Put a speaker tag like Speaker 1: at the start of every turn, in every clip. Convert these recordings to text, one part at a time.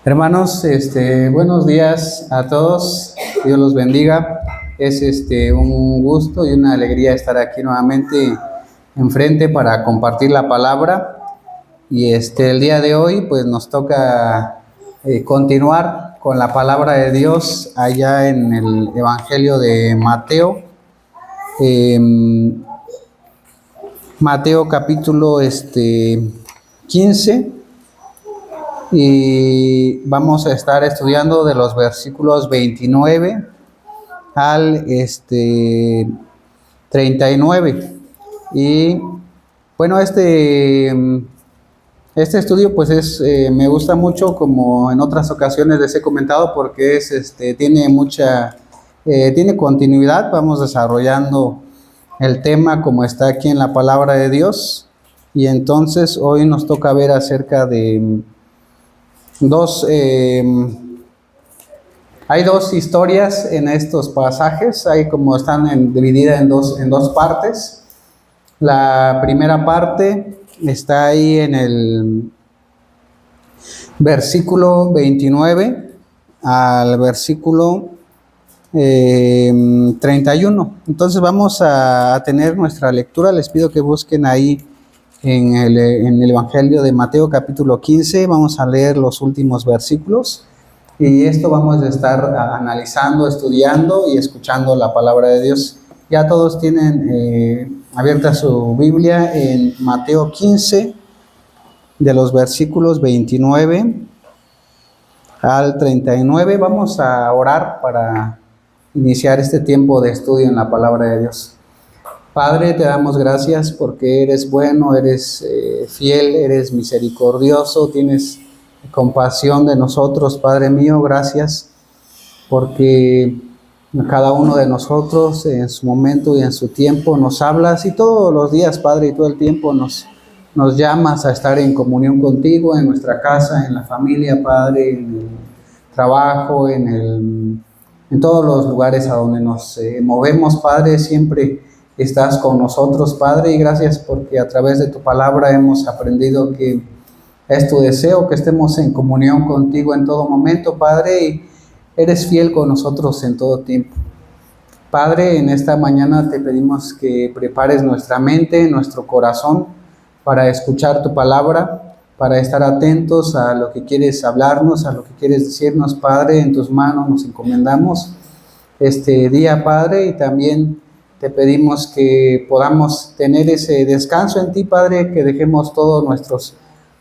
Speaker 1: Hermanos, buenos días a todos, Dios los bendiga. Es un gusto y una alegría estar aquí nuevamente enfrente para compartir la palabra. Y el día de hoy pues nos toca continuar con la palabra de Dios allá en el Evangelio de Mateo. Mateo capítulo 15. Y vamos a estar estudiando de los versículos 29 al 39. Y bueno, este estudio pues me gusta mucho, como en otras ocasiones les he comentado, porque tiene continuidad. Vamos desarrollando el tema como está aquí en la palabra de Dios. Y entonces hoy nos toca ver acerca de hay dos historias en estos pasajes. Hay como están divididas en dos partes. La primera parte está ahí en el versículo 29 al versículo 31. Entonces vamos a tener nuestra lectura. Les pido que busquen ahí en el Evangelio de Mateo capítulo 15, vamos a leer los últimos versículos, y esto vamos a estar analizando, estudiando y escuchando la palabra de Dios. Ya todos tienen abierta su Biblia en Mateo 15, de los versículos 29 al 39. Vamos a orar para iniciar este tiempo de estudio en la palabra de Dios. Padre, te damos gracias porque eres bueno, eres fiel, eres misericordioso, tienes compasión de nosotros, Padre mío. Gracias porque cada uno de nosotros en su momento y en su tiempo nos hablas, y todos los días, Padre, y todo el tiempo nos llamas a estar en comunión contigo, en nuestra casa, en la familia, Padre, en el trabajo, en todos los lugares a donde nos movemos, Padre. Siempre estás con nosotros, Padre, y gracias porque a través de tu palabra hemos aprendido que es tu deseo que estemos en comunión contigo en todo momento, Padre, y eres fiel con nosotros en todo tiempo. Padre, en esta mañana te pedimos que prepares nuestra mente, nuestro corazón, para escuchar tu palabra, para estar atentos a lo que quieres hablarnos, a lo que quieres decirnos, Padre. En tus manos nos encomendamos este día, Padre, y también te pedimos que podamos tener ese descanso en ti, Padre, que dejemos todos nuestros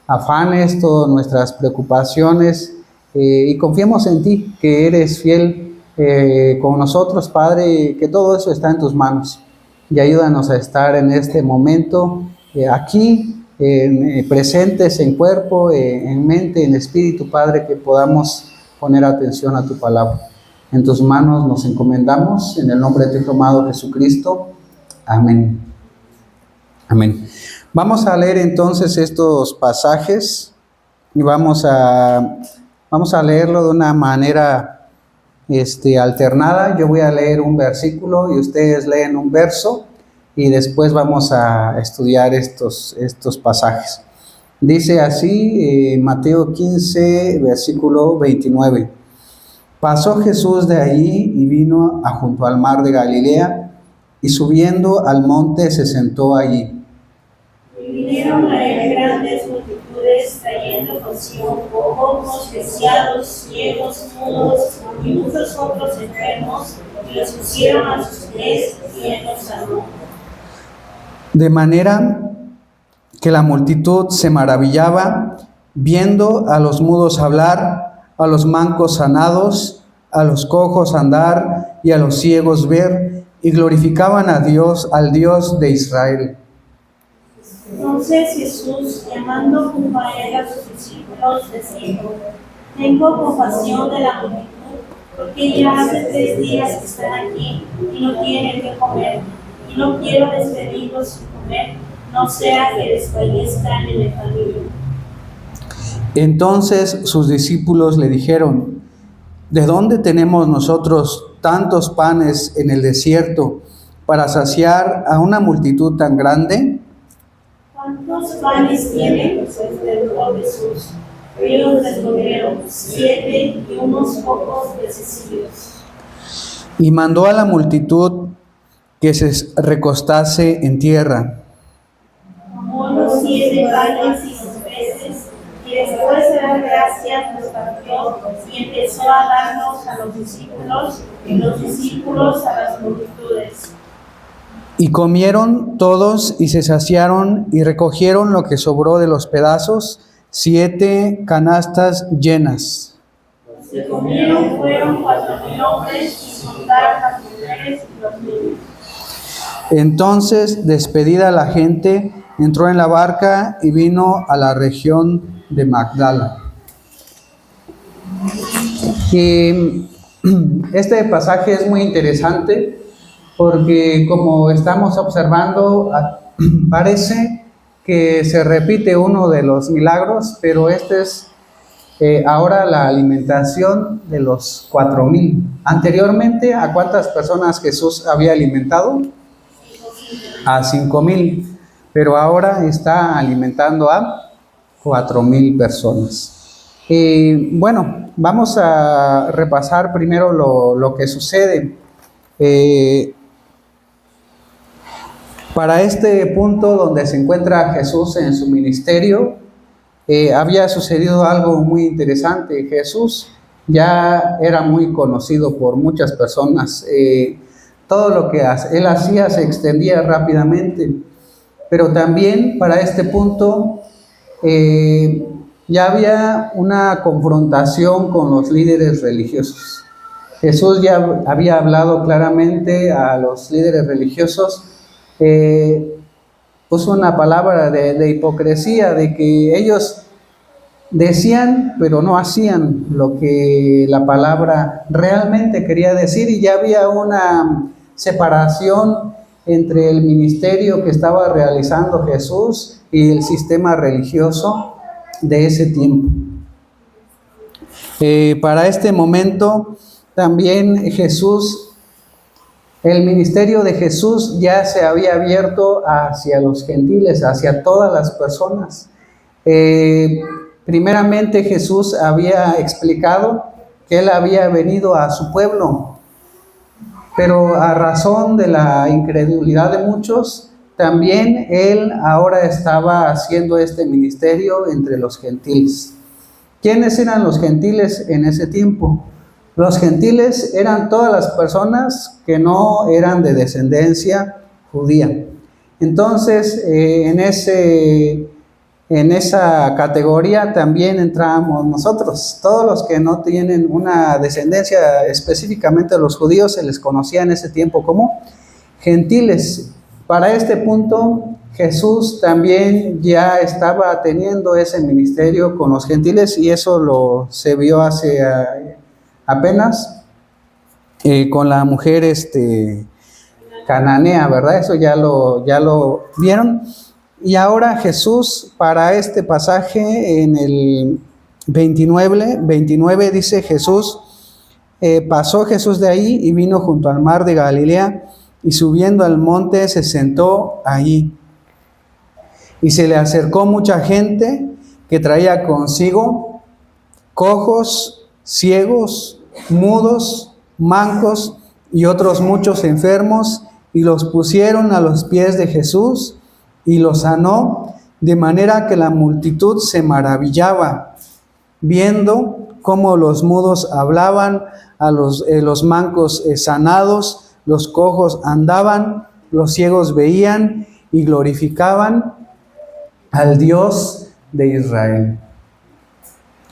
Speaker 1: afanes, todas nuestras preocupaciones, y confiemos en ti, que eres fiel con nosotros, Padre, y que todo eso está en tus manos. Y ayúdanos a estar en este momento aquí, presentes en cuerpo, en mente, en espíritu, Padre, que podamos poner atención a tu palabra. En tus manos nos encomendamos, en el nombre de tu Hijo amado Jesucristo. Amén. Amén. Vamos a leer entonces estos pasajes y vamos a leerlo de una manera alternada. Yo voy a leer un versículo y ustedes leen un verso, y después vamos a estudiar estos pasajes. Dice así, Mateo 15, versículo 29. Pasó Jesús de allí y vino junto al mar de Galilea, y subiendo al monte se sentó allí.
Speaker 2: Y vinieron a él grandes multitudes, trayendo consigo cojos, lisiados, ciegos, mudos y muchos otros enfermos, y los pusieron a sus pies y él los sanó.
Speaker 1: De manera que la multitud se maravillaba, viendo a los mudos hablar, a los mancos sanados, a los cojos andar y a los ciegos ver, y glorificaban a Dios, al Dios de Israel.
Speaker 2: Entonces Jesús, llamando junto a él a sus discípulos, les dijo: tengo compasión de la multitud, porque ya hace 3 días que están aquí y no tienen que comer, y no quiero despedirlos sin comer, no sea que desfallezcan en el camino.
Speaker 1: Entonces sus discípulos le dijeron: ¿de dónde tenemos nosotros tantos panes en el desierto para saciar a una multitud tan grande?
Speaker 2: ¿Cuántos panes tienen? Preguntó Jesús. Ellos respondieron: 7 y unos pocos pececillos.
Speaker 1: Y mandó a la multitud que se recostase en tierra.
Speaker 2: Tomó los 7 panes y sus peces, y después de dar gracias los partió y empezó a darlos a los discípulos, y los discípulos a las multitudes.
Speaker 1: Y comieron todos y se saciaron y recogieron lo que sobró de los pedazos, 7 canastas llenas.
Speaker 2: Se comieron fueron 4,000 hombres, sin contar las mujeres y los niños.
Speaker 1: Entonces, despedida la gente, entró en la barca y vino a la región de Magdala. Y este pasaje es muy interesante porque, como estamos observando, parece que se repite uno de los milagros, pero este es ahora la alimentación de los 4,000. Anteriormente, ¿a cuántas personas Jesús había alimentado? A 5,000, pero ahora está alimentando a 4,000 personas. Bueno, vamos a repasar primero lo que sucede. Para este punto donde se encuentra Jesús en su ministerio, había sucedido algo muy interesante. Jesús ya era muy conocido por muchas personas. Todo lo que él hacía se extendía rápidamente, pero también para este punto ya había una confrontación con los líderes religiosos. Jesús ya había hablado claramente a los líderes religiosos, puso una palabra de hipocresía, de que ellos decían, pero no hacían lo que la palabra realmente quería decir, y ya había una separación entre el ministerio que estaba realizando Jesús y el sistema religioso de ese tiempo. Para este momento también el ministerio de Jesús ya se había abierto hacia los gentiles, hacia todas las personas. Primeramente Jesús había explicado que Él había venido a su pueblo, pero a razón de la incredulidad de muchos, también Él ahora estaba haciendo este ministerio entre los gentiles. ¿Quiénes eran los gentiles en ese tiempo? Los gentiles eran todas las personas que no eran de descendencia judía. Entonces, en esa categoría también entramos nosotros. Todos los que no tienen una descendencia, específicamente los judíos, se les conocía en ese tiempo como gentiles. Para este punto, Jesús también ya estaba teniendo ese ministerio con los gentiles, y eso se vio hace apenas con la mujer cananea, ¿verdad? Eso ya lo vieron. Y ahora Jesús, para este pasaje, en el 29 dice Jesús, pasó Jesús de ahí y vino junto al mar de Galilea, y subiendo al monte se sentó allí. Y se le acercó mucha gente que traía consigo cojos, ciegos, mudos, mancos y otros muchos enfermos, y los pusieron a los pies de Jesús y los sanó, de manera que la multitud se maravillaba, viendo cómo los mudos hablaban, a los mancos sanados, los cojos andaban, los ciegos veían y glorificaban al Dios de Israel.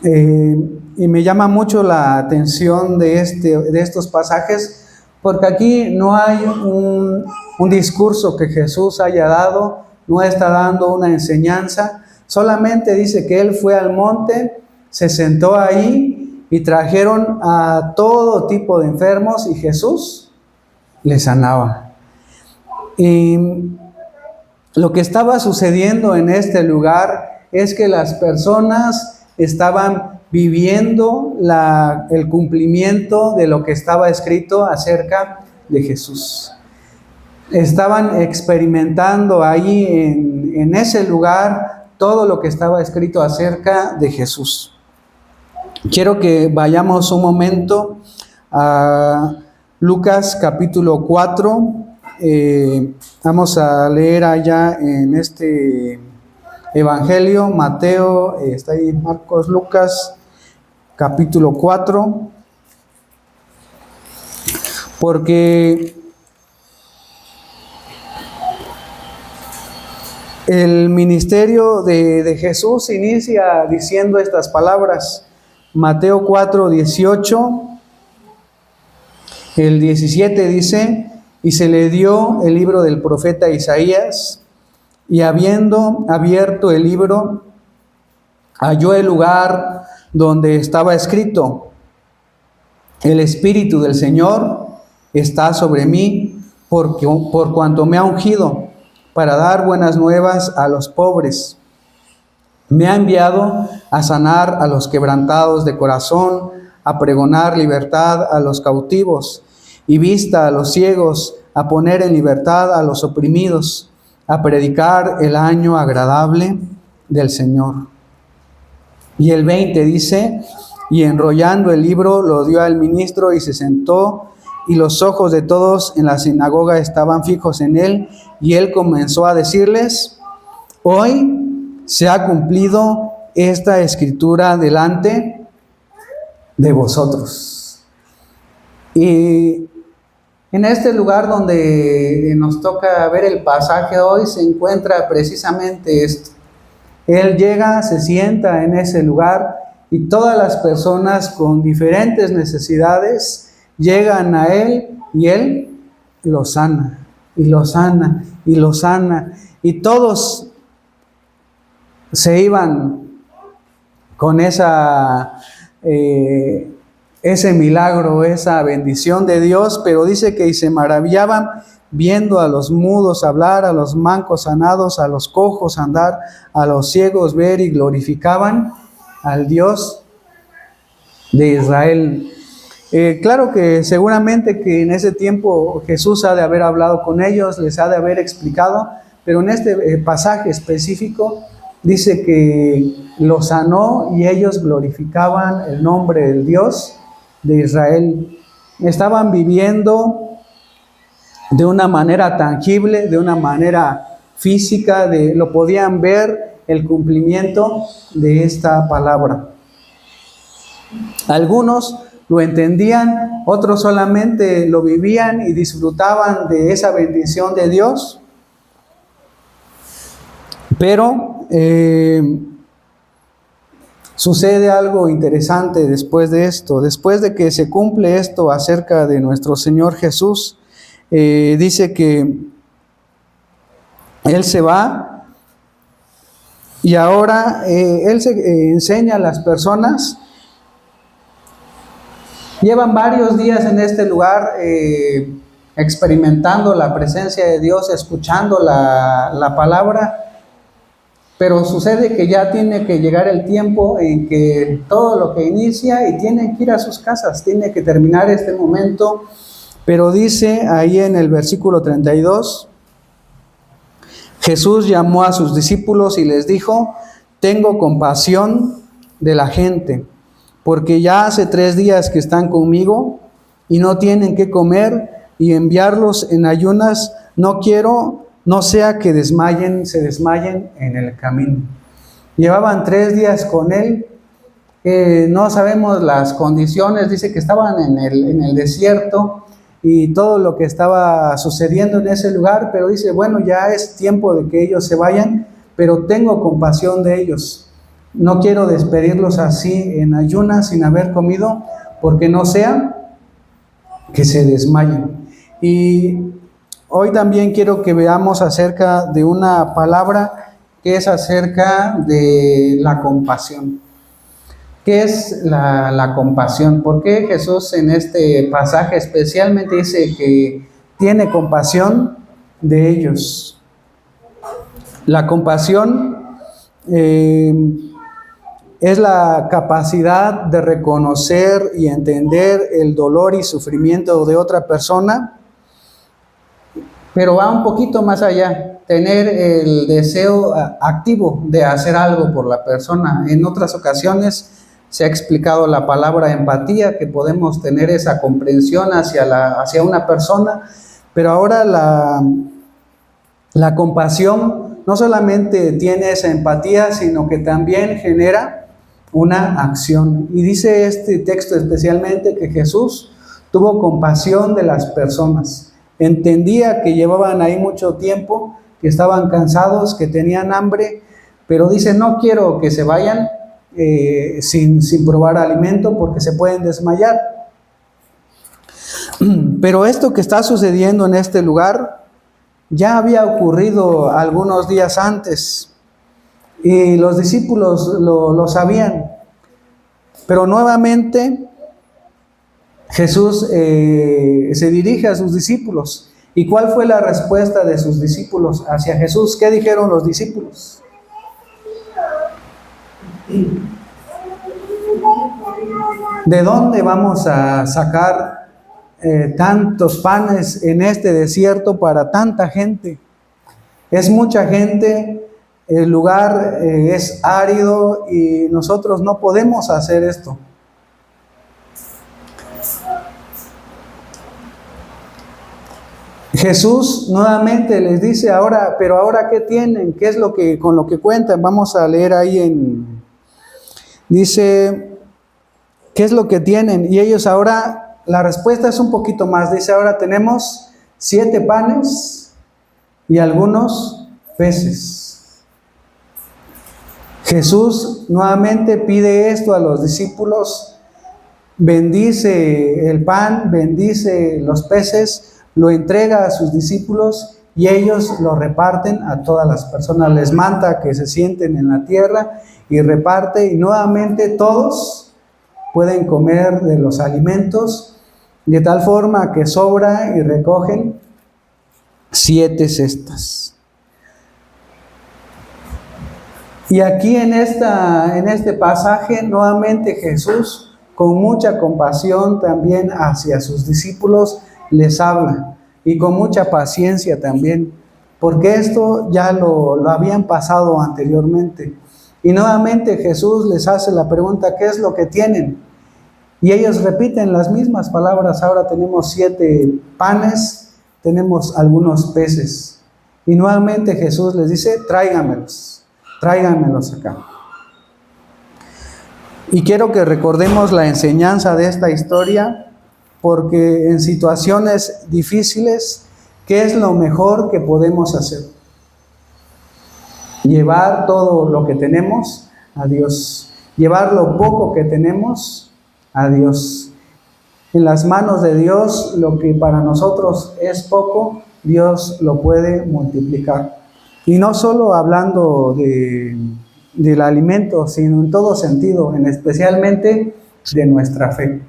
Speaker 1: Y me llama mucho la atención de estos pasajes, porque aquí no hay un discurso que Jesús haya dado, no está dando una enseñanza, solamente dice que Él fue al monte, se sentó ahí y trajeron a todo tipo de enfermos y Jesús les sanaba. Y lo que estaba sucediendo en este lugar es que las personas estaban viviendo el cumplimiento de lo que estaba escrito acerca de Jesús. Estaban experimentando ahí en ese lugar todo lo que estaba escrito acerca de Jesús. Quiero que vayamos un momento a Lucas capítulo 4. Vamos a leer allá en este Evangelio, Mateo, está ahí Marcos, Lucas capítulo 4, porque el ministerio de Jesús inicia diciendo estas palabras. Mateo 4, 18, el 17 dice: y se le dio el libro del profeta Isaías, y habiendo abierto el libro, halló el lugar donde estaba escrito: el Espíritu del Señor está sobre mí, por cuanto me ha ungido para dar buenas nuevas a los pobres. Me ha enviado a sanar a los quebrantados de corazón, a pregonar libertad a los cautivos y vista a los ciegos, a poner en libertad a los oprimidos, a predicar el año agradable del Señor. Y el 20 dice: y enrollando el libro lo dio al ministro y se sentó, y los ojos de todos en la sinagoga estaban fijos en él, y él comenzó a decirles: hoy se ha cumplido esta escritura delante de vosotros. Y en este lugar donde nos toca ver el pasaje hoy se encuentra precisamente esto. Él llega, se sienta en ese lugar y todas las personas con diferentes necesidades llegan a él y él los sana, y los sana, y los sana. Y todos se iban con ese milagro, esa bendición de Dios, pero dice que y se maravillaban viendo a los mudos hablar, a los mancos sanados, a los cojos andar, a los ciegos ver, y glorificaban al Dios de Israel. Claro que seguramente que en ese tiempo Jesús ha de haber hablado con ellos, les ha de haber explicado, pero en este pasaje específico dice que los sanó y ellos glorificaban el nombre del Dios de Israel. Estaban viviendo de una manera tangible, de una manera física, lo podían ver el cumplimiento de esta palabra. Algunos lo entendían, otros solamente lo vivían y disfrutaban de esa bendición de Dios. Pero sucede algo interesante después de esto. Después de que se cumple esto acerca de nuestro Señor Jesús, dice que Él se va y ahora Él se enseña a las personas. Llevan varios días en este lugar experimentando la presencia de Dios, escuchando la palabra. Pero sucede que ya tiene que llegar el tiempo en que todo lo que inicia y tienen que ir a sus casas, tiene que terminar este momento. Pero dice ahí en el versículo 32, Jesús llamó a sus discípulos y les dijo: tengo compasión de la gente, porque ya hace 3 días que están conmigo y no tienen qué comer, y enviarlos en ayunas no quiero, no sea que se desmayen en el camino. Llevaban 3 días con él, no sabemos las condiciones, dice que estaban en el desierto y todo lo que estaba sucediendo en ese lugar, pero dice, bueno, ya es tiempo de que ellos se vayan, pero tengo compasión de ellos. No quiero despedirlos así en ayunas sin haber comido, porque no sea que se desmayen. Y hoy también quiero que veamos acerca de una palabra que es acerca de la compasión. ¿Qué es la compasión? ¿Por qué Jesús en este pasaje especialmente dice que tiene compasión de ellos? La compasión es la capacidad de reconocer y entender el dolor y sufrimiento de otra persona, pero va un poquito más allá, tener el deseo activo de hacer algo por la persona. En otras ocasiones Se ha explicado la palabra empatía, que podemos tener esa comprensión hacia una persona, pero ahora la compasión no solamente tiene esa empatía, sino que también genera una acción. Y dice este texto especialmente que Jesús tuvo compasión de las personas. Entendía que llevaban ahí mucho tiempo, que estaban cansados, que tenían hambre, pero dice, no quiero que se vayan sin probar alimento porque se pueden desmayar. Pero esto que está sucediendo en este lugar ya había ocurrido algunos días antes y los discípulos lo sabían. Pero nuevamente Jesús se dirige a sus discípulos. ¿Y cuál fue la respuesta de sus discípulos hacia Jesús? ¿Qué dijeron los discípulos? ¿De dónde vamos a sacar tantos panes en este desierto para tanta gente? Es mucha gente, el lugar es árido y nosotros no podemos hacer esto. Jesús nuevamente les dice ahora, pero ahora ¿qué tienen? ¿Qué es con lo que cuentan? Vamos a leer ahí dice, ¿qué es lo que tienen? Y ellos ahora, la respuesta es un poquito más, dice, ahora tenemos 7 panes y algunos peces. Jesús nuevamente pide esto a los discípulos, bendice el pan, bendice los peces, lo entrega a sus discípulos y ellos lo reparten a todas las personas. Les manda que se sienten en la tierra y reparte, y nuevamente todos pueden comer de los alimentos, de tal forma que sobra y recogen 7 cestas. Y aquí en este pasaje, nuevamente Jesús, con mucha compasión también hacia sus discípulos, les habla, y con mucha paciencia también, porque esto ya lo habían pasado anteriormente. Y nuevamente Jesús les hace la pregunta, ¿qué es lo que tienen? Y ellos repiten las mismas palabras, ahora tenemos 7 panes, tenemos algunos peces. Y nuevamente Jesús les dice, tráiganmelos acá. Y quiero que recordemos la enseñanza de esta historia, porque en situaciones difíciles, ¿qué es lo mejor que podemos hacer? Llevar todo lo que tenemos a Dios. Llevar lo poco que tenemos a Dios. En las manos de Dios, lo que para nosotros es poco, Dios lo puede multiplicar. Y no solo hablando del alimento, sino en todo sentido, especialmente de nuestra fe.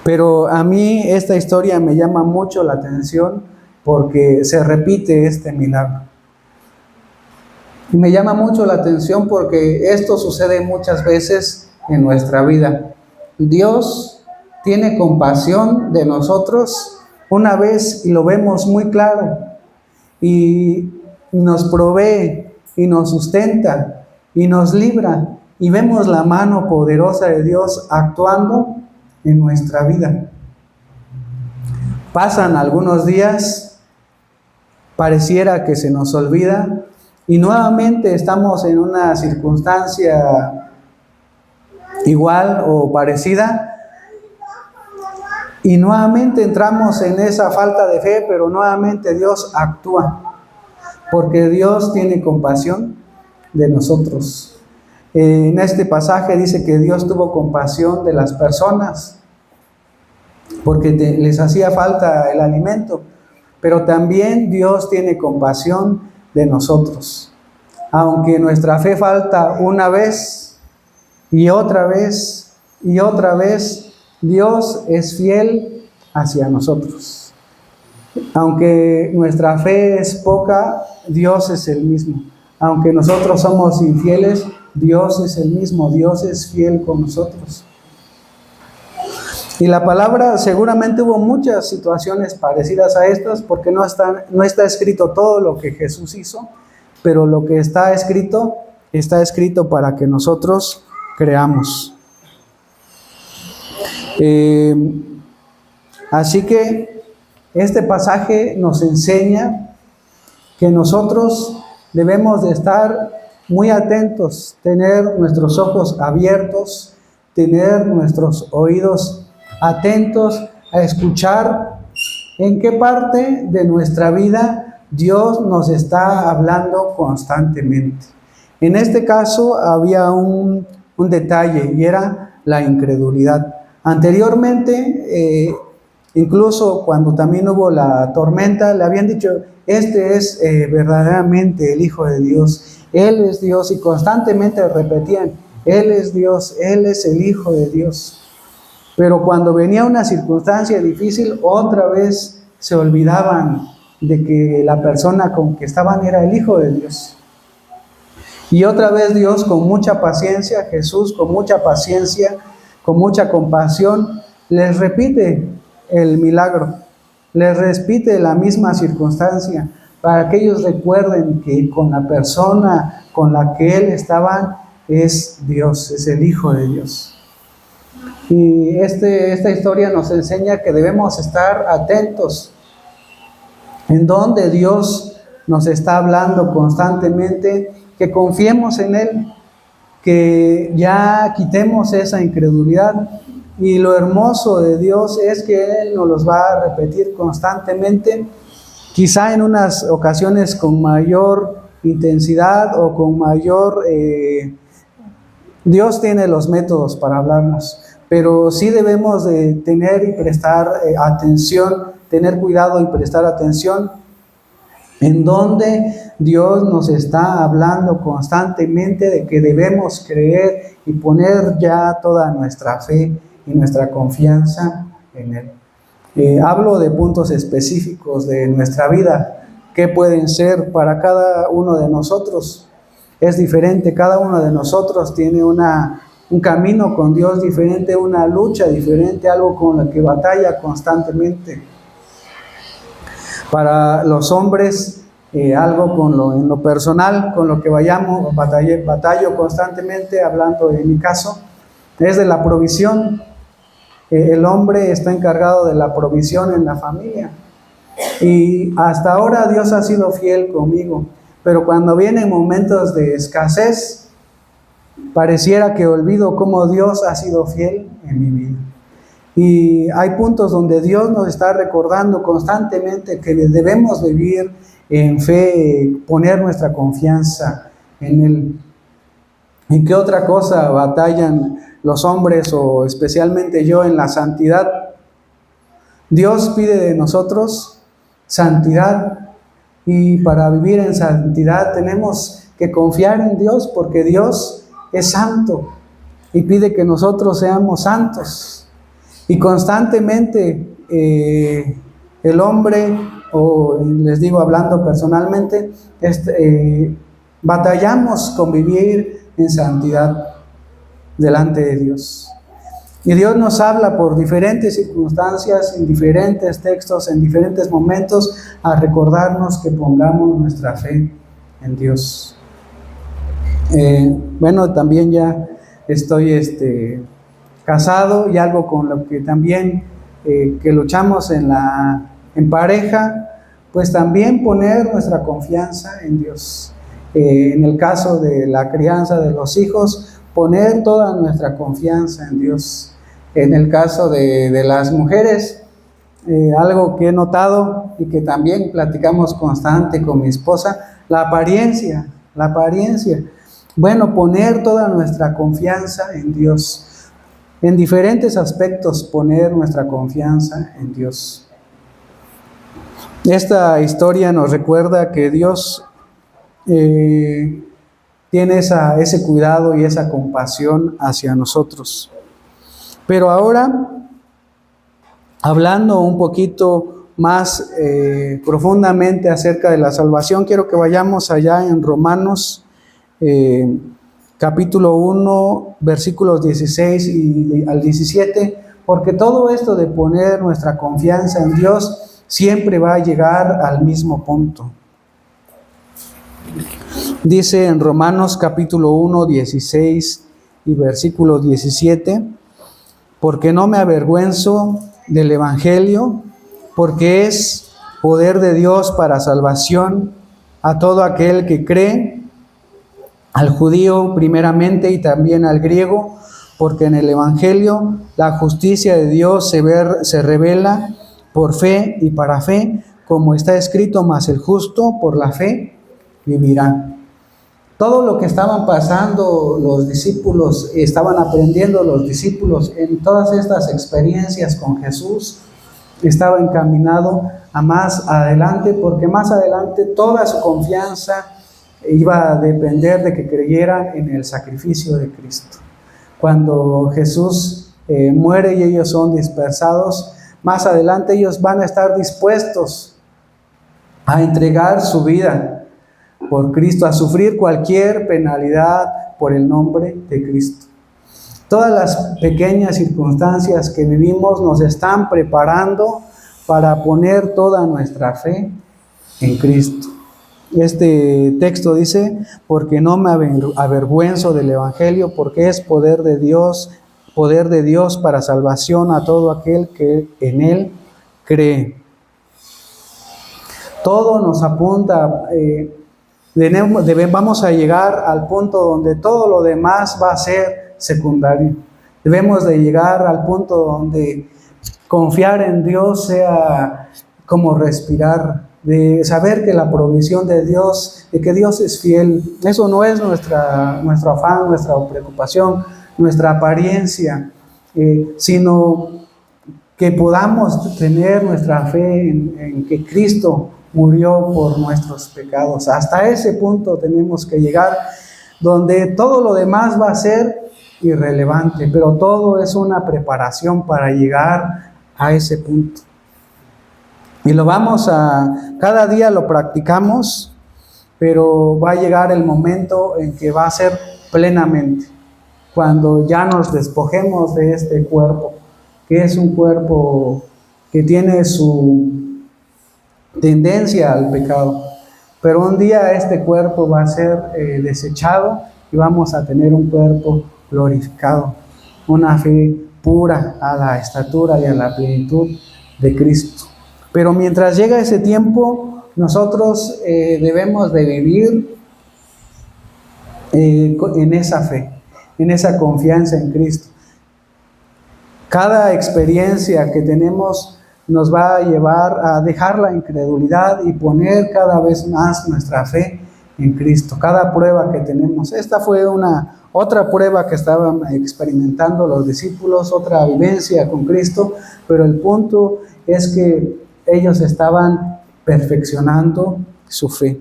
Speaker 1: Pero a mí esta historia me llama mucho la atención porque se repite este milagro. Y me llama mucho la atención porque esto sucede muchas veces en nuestra vida. Dios tiene compasión de nosotros una vez y lo vemos muy claro. Y nos provee y nos sustenta y nos libra. Y vemos la mano poderosa de Dios actuando en nuestra vida. Pasan algunos días, pareciera que se nos olvida, y nuevamente estamos en una circunstancia igual o parecida, y nuevamente entramos en esa falta de fe, pero nuevamente Dios actúa, porque Dios tiene compasión de nosotros. En este pasaje dice que Dios tuvo compasión de las personas porque les hacía falta el alimento, pero también Dios tiene compasión de nosotros. Aunque nuestra fe falta una vez y otra vez y otra vez, Dios es fiel hacia nosotros. Aunque nuestra fe es poca, Dios es el mismo. Aunque nosotros somos infieles, Dios es el mismo, Dios es fiel con nosotros. Y la palabra, seguramente hubo muchas situaciones parecidas a estas, porque no está escrito todo lo que Jesús hizo, pero lo que está escrito para que nosotros creamos. Así que este pasaje nos enseña que nosotros debemos de estar muy atentos, tener nuestros ojos abiertos, tener nuestros oídos atentos a escuchar en qué parte de nuestra vida Dios nos está hablando constantemente. En este caso había un detalle y era la incredulidad. Anteriormente, incluso cuando también hubo la tormenta, le habían dicho, este es verdaderamente el Hijo de Dios, Él es Dios, y constantemente repetían, Él es Dios, Él es el Hijo de Dios. Pero cuando venía una circunstancia difícil, otra vez se olvidaban de que la persona con que estaban era el Hijo de Dios. Y otra vez Dios con mucha paciencia, Jesús con mucha paciencia, con mucha compasión, les repite el milagro, les repite la misma circunstancia, para que ellos recuerden que con la persona con la que Él estaban es Dios, es el Hijo de Dios. Y esta historia nos enseña que debemos estar atentos en donde Dios nos está hablando constantemente, que confiemos en Él, que ya quitemos esa incredulidad. Y lo hermoso de Dios es que Él nos los va a repetir constantemente, quizá en unas ocasiones con mayor intensidad o con mayor... Dios tiene los métodos para hablarnos, pero sí debemos de tener y prestar atención, tener cuidado y prestar atención en donde Dios nos está hablando constantemente de que debemos creer y poner ya toda nuestra fe y nuestra confianza en Él. Hablo de puntos específicos de nuestra vida, que pueden ser para cada uno de nosotros. Es diferente, cada uno de nosotros tiene un camino con Dios diferente, una lucha diferente, algo con lo que batalla constantemente. Para los hombres, algo en lo personal, con lo que batallo constantemente, hablando de mi caso, es de la provisión. El hombre está encargado de la provisión en la familia. Y hasta ahora Dios ha sido fiel conmigo, pero cuando vienen momentos de escasez, pareciera que olvido cómo Dios ha sido fiel en mi vida. Y hay puntos donde Dios nos está recordando constantemente que debemos vivir en fe, poner nuestra confianza en Él. ¿En qué otra cosa batallan los hombres, o especialmente yo, en la santidad? Dios pide de nosotros santidad, y para vivir en santidad tenemos que confiar en Dios, porque Dios es santo y pide que nosotros seamos santos. Y constantemente el hombre, o les digo hablando personalmente, batallamos con vivir en santidad delante de Dios. Y Dios nos habla por diferentes circunstancias, en diferentes textos, en diferentes momentos, a recordarnos que pongamos nuestra fe en Dios. Bueno, también ya estoy casado, y algo con lo que también que luchamos en pareja, pues también poner nuestra confianza en Dios. En el caso de la crianza de los hijos, poner toda nuestra confianza en Dios. En el caso de las mujeres, algo que he notado y que también platicamos constante con mi esposa, la apariencia. Bueno, poner toda nuestra confianza en Dios. En diferentes aspectos, poner nuestra confianza en Dios. Esta historia nos recuerda que Dios tiene ese cuidado y esa compasión hacia nosotros. Pero ahora, hablando un poquito más profundamente acerca de la salvación, quiero que vayamos allá en Romanos capítulo 1, versículos 16 al 17, porque todo esto de poner nuestra confianza en Dios siempre va a llegar al mismo punto. Dice en Romanos capítulo 1, 16 y versículo 17, porque no me avergüenzo del Evangelio, porque es poder de Dios para salvación a todo aquel que cree, al judío primeramente y también al griego, porque en el Evangelio la justicia de Dios se revela por fe y para fe, como está escrito, mas el justo por la fe vivirá. Todo lo que estaban pasando los discípulos, estaban aprendiendo los discípulos en todas estas experiencias con Jesús, estaba encaminado a más adelante, porque más adelante toda su confianza iba a depender de que creyeran en el sacrificio de Cristo. Cuando Jesús muere y ellos son dispersados, más adelante ellos van a estar dispuestos a entregar su vida por Cristo, a sufrir cualquier penalidad por el nombre de Cristo. Todas las pequeñas circunstancias que vivimos nos están preparando para poner toda nuestra fe en Cristo. Este texto dice, porque no me avergüenzo del Evangelio, porque es poder de Dios para salvación a todo aquel que en Él cree. Todo nos apunta, vamos a llegar al punto donde todo lo demás va a ser secundario. Debemos de llegar al punto donde confiar en Dios sea como respirar, de saber que la provisión de Dios, de que Dios es fiel. Eso no es nuestro afán, nuestra preocupación, nuestra apariencia, sino que podamos tener nuestra fe en que Cristo murió por nuestros pecados. Hasta ese punto tenemos que llegar, donde todo lo demás va a ser irrelevante, pero todo es una preparación para llegar a ese punto. Y cada día lo practicamos, pero va a llegar el momento en que va a ser plenamente, cuando ya nos despojemos de este cuerpo, que es un cuerpo que tiene su tendencia al pecado. Pero un día este cuerpo va a ser desechado y vamos a tener un cuerpo glorificado, una fe pura a la estatura y a la plenitud de Cristo. Pero mientras llega ese tiempo, nosotros debemos de vivir en esa fe, en esa confianza en Cristo. Cada experiencia que tenemos nos va a llevar a dejar la incredulidad y poner cada vez más nuestra fe en Cristo. Cada prueba que tenemos, esta fue otra prueba que estaban experimentando los discípulos, otra vivencia con Cristo, pero el punto es que ellos estaban perfeccionando su fe.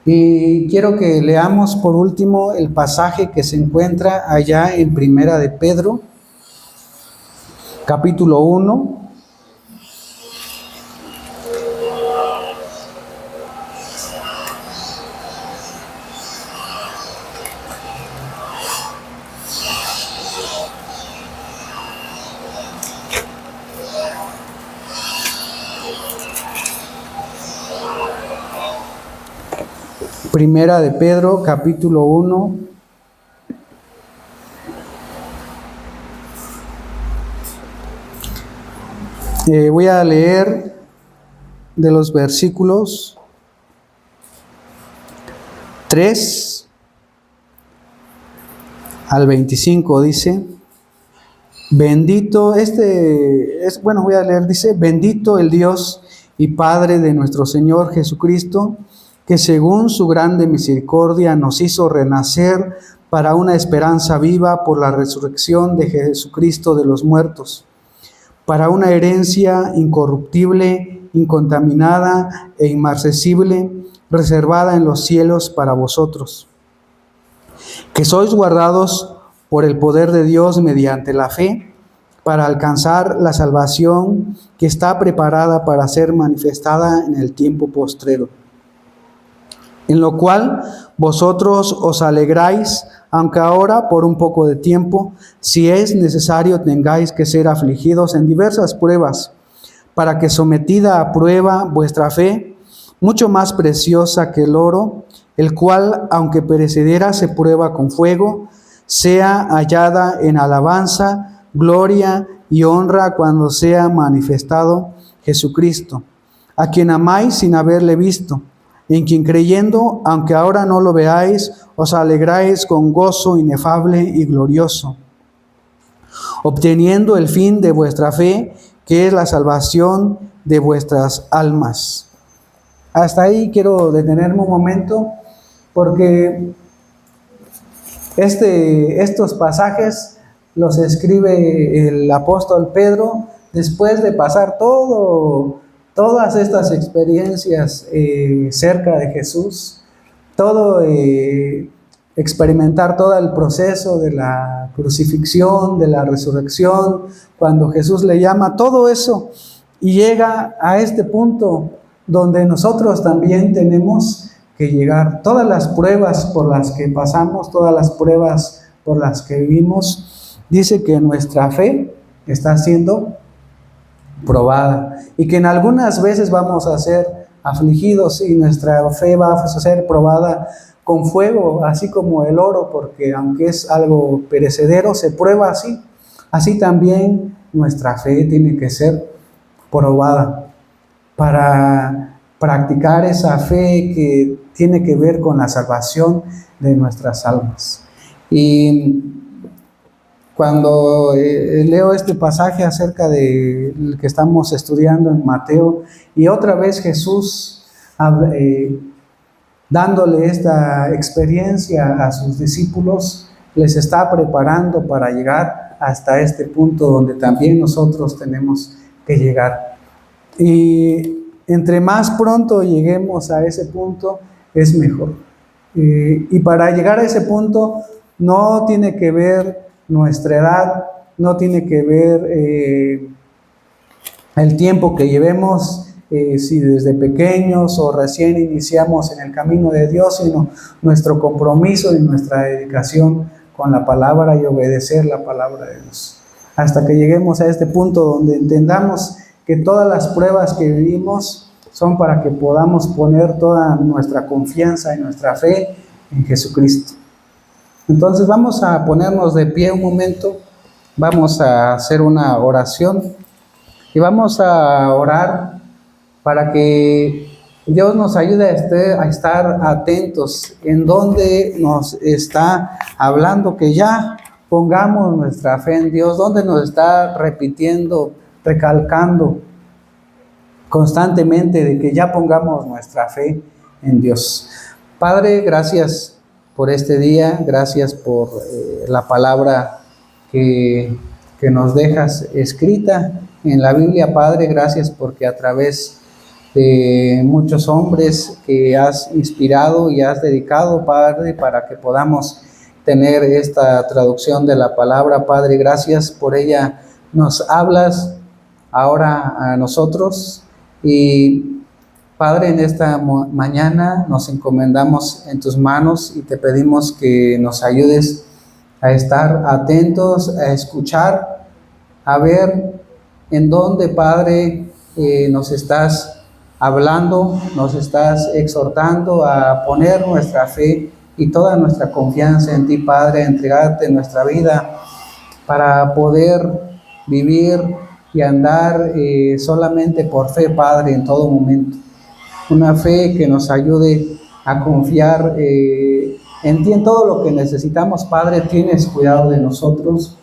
Speaker 1: Y quiero que leamos por último el pasaje que se encuentra allá en Primera de Pedro, capítulo 1. Primera de Pedro, capítulo 1. Voy a leer de los versículos 3 al 25, dice, voy a leer, dice, bendito el Dios y Padre de nuestro Señor Jesucristo, que según su grande misericordia nos hizo renacer para una esperanza viva por la resurrección de Jesucristo de los muertos, para una herencia incorruptible, incontaminada e inmarcesible, reservada en los cielos para vosotros, que sois guardados por el poder de Dios mediante la fe, para alcanzar la salvación que está preparada para ser manifestada en el tiempo postrero, en lo cual vosotros os alegráis, aunque ahora por un poco de tiempo, si es necesario, tengáis que ser afligidos en diversas pruebas, para que sometida a prueba vuestra fe, mucho más preciosa que el oro, el cual, aunque perecedera, se prueba con fuego, sea hallada en alabanza, gloria y honra cuando sea manifestado Jesucristo, a quien amáis sin haberle visto, en quien creyendo, aunque ahora no lo veáis, os alegráis con gozo inefable y glorioso, obteniendo el fin de vuestra fe, que es la salvación de vuestras almas. Hasta ahí quiero detenerme un momento, porque estos pasajes los escribe el apóstol Pedro después de pasar todas estas experiencias cerca de Jesús, experimentar todo el proceso de la crucifixión, de la resurrección, cuando Jesús le llama, todo eso, y llega a este punto donde nosotros también tenemos que llegar. Todas las pruebas por las que pasamos, todas las pruebas por las que vivimos, dice que nuestra fe está siendo probada y que en algunas veces vamos a ser afligidos y nuestra fe va a ser probada con fuego, así como el oro, porque aunque es algo perecedero, se prueba así. Así también nuestra fe tiene que ser probada para practicar esa fe que tiene que ver con la salvación de nuestras almas. Y cuando leo este pasaje acerca del que estamos estudiando en Mateo, y otra vez Jesús dándole esta experiencia a sus discípulos, les está preparando para llegar hasta este punto donde también nosotros tenemos que llegar. Y entre más pronto lleguemos a ese punto, es mejor. Y para llegar a ese punto no tiene que ver nuestra edad, no tiene que ver el tiempo que llevemos, si desde pequeños o recién iniciamos en el camino de Dios, sino nuestro compromiso y nuestra dedicación con la palabra y obedecer la palabra de Dios. Hasta que lleguemos a este punto donde entendamos que todas las pruebas que vivimos son para que podamos poner toda nuestra confianza y nuestra fe en Jesucristo. Entonces vamos a ponernos de pie un momento, vamos a hacer una oración y vamos a orar para que Dios nos ayude a estar atentos en donde nos está hablando, que ya pongamos nuestra fe en Dios, donde nos está repitiendo, recalcando constantemente de que ya pongamos nuestra fe en Dios. Padre, gracias por este día, gracias por la palabra que nos dejas escrita en la Biblia. Padre, gracias porque a través de muchos hombres que has inspirado y has dedicado, Padre, para que podamos tener esta traducción de la palabra. Padre, gracias por ella. Nos hablas ahora a nosotros y, Padre, en esta mañana nos encomendamos en tus manos y te pedimos que nos ayudes a estar atentos, a escuchar, a ver en dónde, Padre, nos estás hablando, nos estás exhortando a poner nuestra fe y toda nuestra confianza en ti, Padre, a entregarte nuestra vida para poder vivir y andar solamente por fe, Padre, en todo momento. Una fe que nos ayude a confiar en ti en todo lo que necesitamos, Padre. Tienes cuidado de nosotros,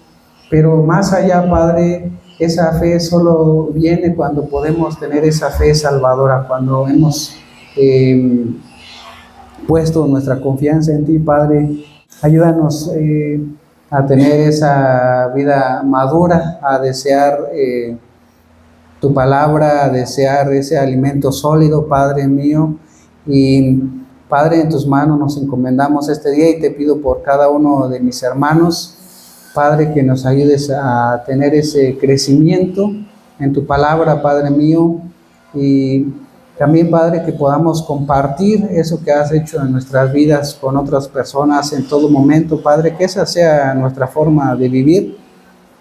Speaker 1: pero más allá, Padre, esa fe solo viene cuando podemos tener esa fe salvadora, cuando hemos puesto nuestra confianza en ti, Padre. Ayúdanos a tener esa vida madura, a desear tu palabra, a desear ese alimento sólido, Padre mío. Y Padre, en tus manos nos encomendamos este día y te pido por cada uno de mis hermanos, Padre, que nos ayudes a tener ese crecimiento en tu palabra, Padre mío, y también, Padre, que podamos compartir eso que has hecho en nuestras vidas con otras personas en todo momento, Padre, que esa sea nuestra forma de vivir,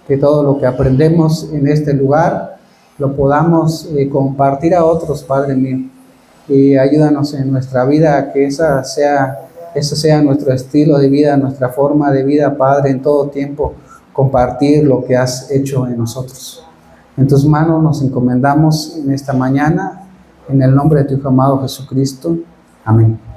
Speaker 1: que todo lo que aprendemos en este lugar lo podamos compartir a otros, Padre mío, y ayúdanos en nuestra vida a que esa sea ese sea nuestro estilo de vida, nuestra forma de vida, Padre, en todo tiempo, compartir lo que has hecho en nosotros. En tus manos nos encomendamos en esta mañana, en el nombre de tu Hijo amado Jesucristo. Amén.